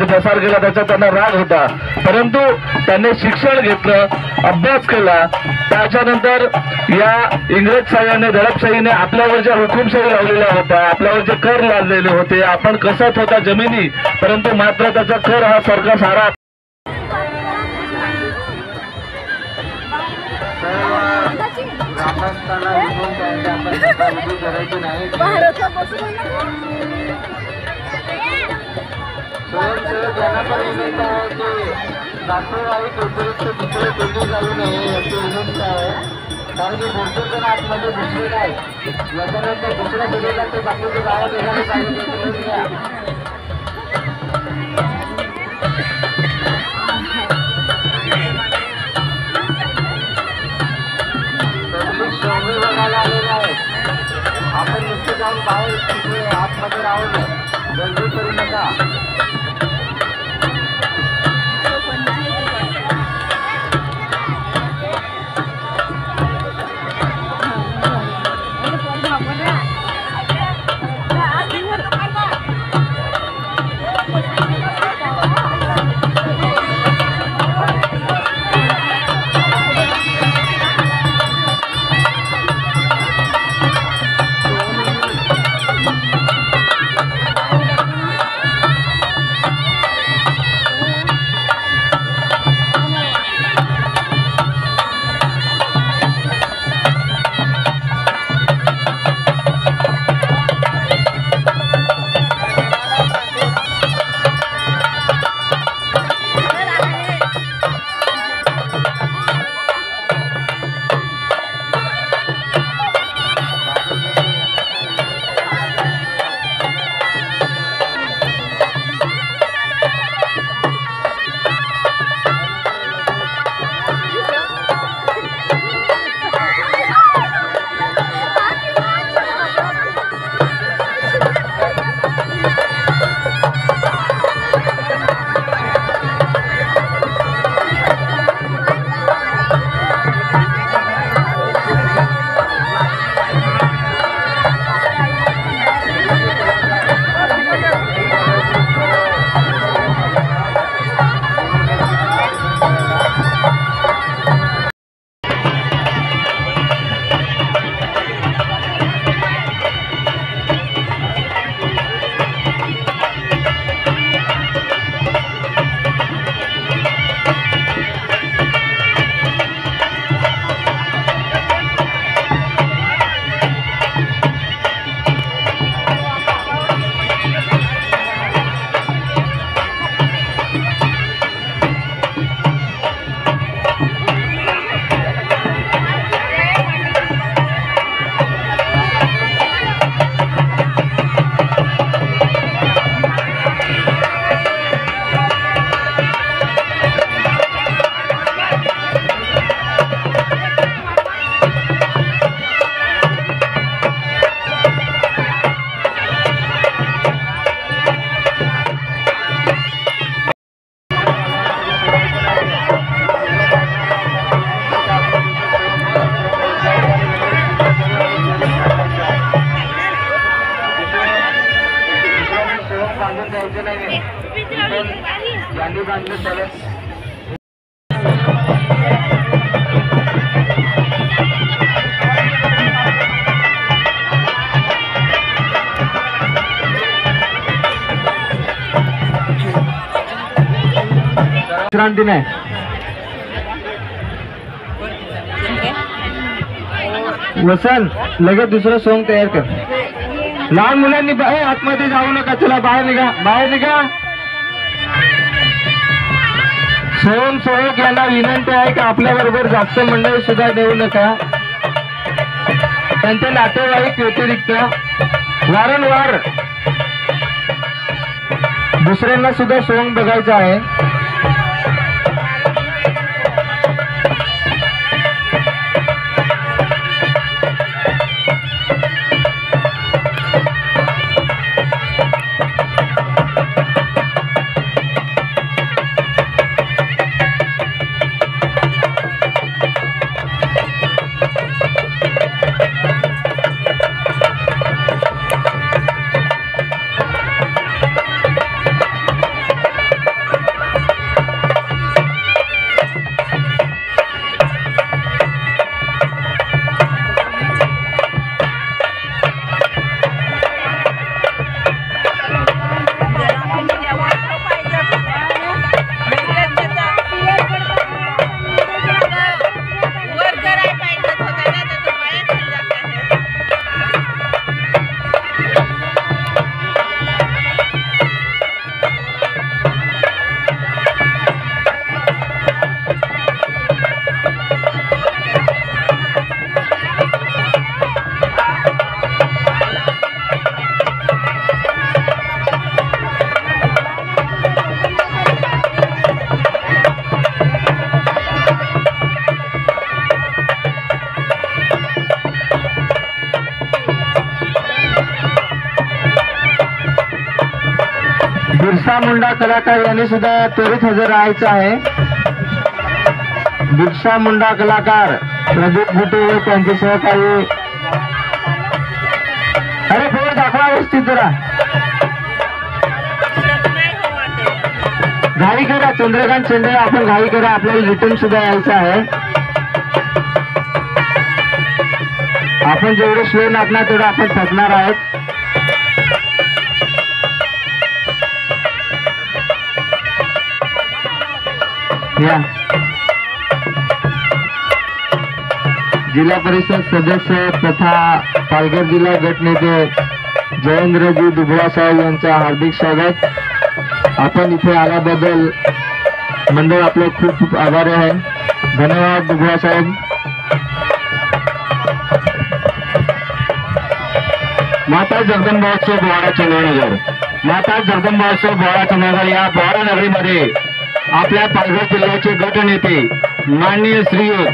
प्रसार केला त्याचा त्यांना राग होता, परंतु त्यांनी शिक्षण घेतलं, अभ्यास केला. त्याच्यानंतर या इंग्रजशाहीने दडपशाहीने आपल्यावर ज्या हुकुमशाही लावलेल्या होत्या, आपल्यावर जे कर लादलेले होते, आपण कसत होता जमिनी, परंतु मात्र त्याचा कर हा सरकार सारा ज्यांना पण विनंती आहे की नातेवाईक व्यतिरिक्त दुसरे कोणी जाऊ नये याची विनंती आहे. कारण की भरपूर जण आतमध्ये घुसलेले आहेत. याच्यानंतर दुसऱ्या पिढीला ते बाकीच्या गावात येणारे पाहिजे. शोभे बघायला आलेले आहेत. आपण नुसते जाऊन बाहेर आतमध्ये राहून गर्दी करू नका. विश्रांती नाही. वसन लगेच दुसरं सॉंग तयार कर. लहान मुलांनी आतमध्ये जाऊ नका, चला बाहेर निघा, बाहेर निघा. स्वयंसेवक यांना विनंती आहे की आपल्या बरोबर जास्त मंडळी सुद्धा देऊ नका. त्यांचे नातेवाईक व्यतिरिक्त वारंवार दुसऱ्यांना सुद्धा सॉंग बघायचं आहे. बिरसा मुंडा कलाकार यांनी सुद्धा त्वरित हजर राहायचं आहे. बिरसा मुंडा कलाकार प्रदीप भुटे व त्यांचे सहकारी. अरे बोर्ड दाखवा व्यवस्थित जरा. घाई करा चंद्रकांत चेंडे, आपण घाई करा, आपल्याला रिटर्न सुद्धा यायचं आहे. आपण जेवढे स्लो नाचणार तेवढं आपण थकणार आहेत. या जिल्हा परिषद सदस्य तथा पालघर जिल्हा गटनेते जयेंद्रजी दुबळा साहेब यांचं हार्दिक स्वागत. आपण इथे आल्याबद्दल मंडळ आपले खूप खूप आभारी आहे. धन्यवाद दुबळा साहेब. माता जगदंबाओत्सव बोहाडा चंद्रनगर. माता जगदंबाओत्सव बोहाडा चंद्रनगर या बोहाडा नगरीमध्ये आपल्या पालघर जिल्ह्याचे गटनेते माननीय श्रीयुत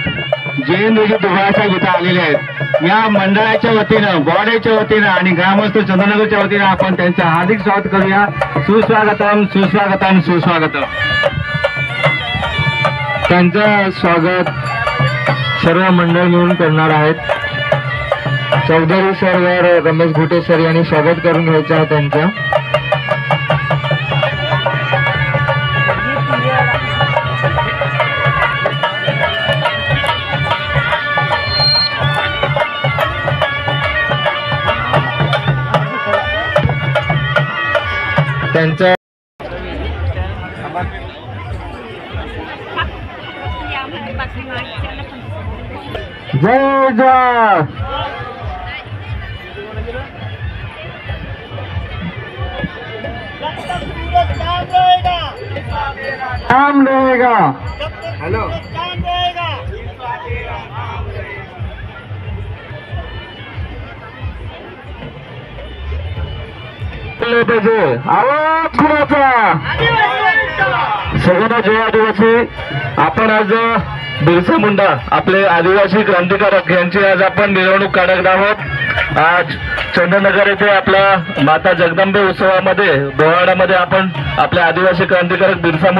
जयेंद्रजी दुबळा साहेब इथे आलेले आहेत. या मंडळाच्या वतीनं, बोहाड्याच्या वतीनं आणि ग्रामस्थ चंद्रनगरच्या वतीनं आपण त्यांचं हार्दिक स्वागत करूया. सुस्वागतम सुस्वागतम सुस्वागतम. त्यांचं स्वागत सर्व मंडळ मिळून करणार आहेत. चौधरी सर व रमेश घुटे सर यांनी स्वागत करून घ्यायचं आहे त्यांचं. त्यांचं जय जय. काम रहेगा. हेलो आवाज कुणाचा. सगळ्यांना जय आदिवासी. आपण आज बिरसा मुंडा आपले आदिवासी क्रांतिकारक यांची आज आपण मिरवणूक काढत आहोत. आज चंद्रनगर येथे आपल्या माता जगदंबे उत्सवामध्ये बोहाडामध्ये आपण आपले आदिवासी क्रांतिकारक बिरसा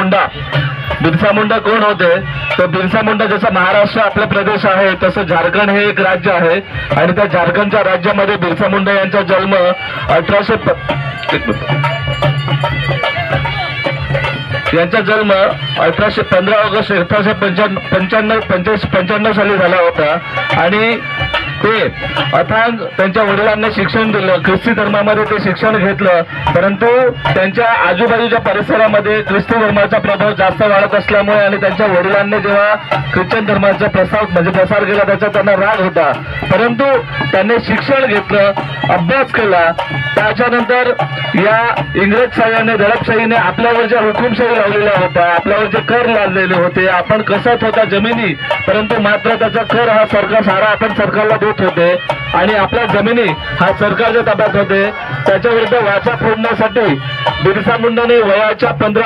मुंडा कोण होते तर बिरसा मुंडा जसं महाराष्ट्र आपला प्रदेश आहे तसं झारखंड हे एक राज्य आहे आणि त्या झारखंडच्या राज्यामध्ये बिरसा मुंडा यांचा जन्म 15 ऑगस्ट 1895 साली झाला होता. आणि ते अथांग त्यांच्या वडिलांनी शिक्षण दिलं. ख्रिस्ती धर्मामध्ये ते शिक्षण घेतलं, परंतु त्यांच्या आजूबाजूच्या परिसरामध्ये ख्रिस्ती धर्माचा प्रभाव जास्त वाढत असल्यामुळे आणि त्यांच्या वडिलांनी जेव्हा ख्रिश्चन धर्माचा प्रसार केला त्याचा त्यांना राग होता. परंतु त्यांनी शिक्षण घेतलं, अभ्यास केला. त्याच्यानंतर या इंग्रज साह्याने दडपशाहीने आपल्यावर ज्या हुकुमशाही लावलेल्या होत्या, आपल्यावर जे कर लादलेले होते, आपण कसत होता जमिनी, परंतु मात्र त्याचा कर हा सरकार सारा आपण सरकारला देत होते आणि आपल्या जमिनी हा सरकारच्या ताब्यात होते. त्याच्या विरुद्ध वाचा फोडण्यासाठी बिरसा मुंडाने वयाच्या 15